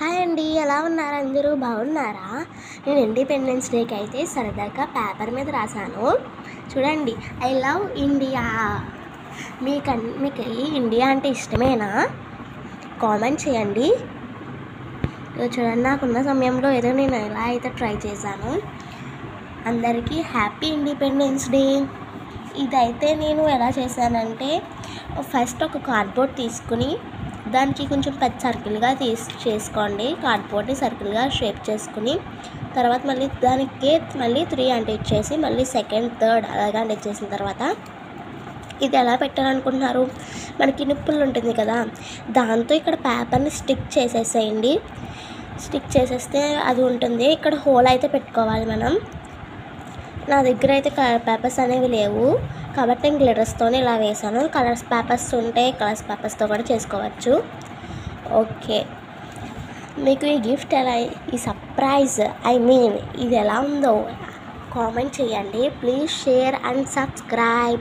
Hi అండి. ఎలా ఉన్నారు అందరూ? బాగున్నారా? నేను ఇండిపెండెన్స్ డేకి అయితే సరదాగా పేపర్ మీద రాశాను. చూడండి, ఐ లవ్ ఇండియా. మీకు ఈ ఇండియా అంటే ఇష్టమేనా? కామెంట్ చేయండి. చూడండి, నాకున్న సమయంలో ఏదో నేను ఎలా అయితే ట్రై చేశాను. అందరికీ హ్యాపీ ఇండిపెండెన్స్ డే. ఇదైతే నేను ఎలా చేశానంటే, ఫస్ట్ ఒక కార్డ్బోర్డ్ తీసుకుని దానికి కొంచెం పెద్ద సర్కిల్గా చేసుకోండి. కార్డ్బోర్డ్ని సర్కిల్గా షేప్ చేసుకుని తర్వాత దానికి మళ్ళీ 3 అంటించేసి మళ్ళీ సెకండ్, థర్డ్ అలాగా అంటించేసిన తర్వాత ఇది ఎలా పెట్టాలనుకుంటున్నారు? మనకి నిప్పులు ఉంటుంది కదా, దాంతో ఇక్కడ పేపర్ని స్టిక్ చేసేసేయండి. స్టిక్ చేసేస్తే అది ఉంటుంది. ఇక్కడ హోల్ అయితే పెట్టుకోవాలి మనం. నా దగ్గర అయితే పేపర్స్ అనేవి లేవు కాబట్టి నేను గ్లిటర్స్తోనే ఇలా వేసాను. కలర్స్ పేపర్స్ ఉంటే కలర్స్ పేపర్స్తో కూడా చేసుకోవచ్చు. ఓకే, మీకు ఈ గిఫ్ట్ ఈ సర్ప్రైజ్ ఇది ఎలా ఉందో కామెంట్ చేయండి. Please share and subscribe.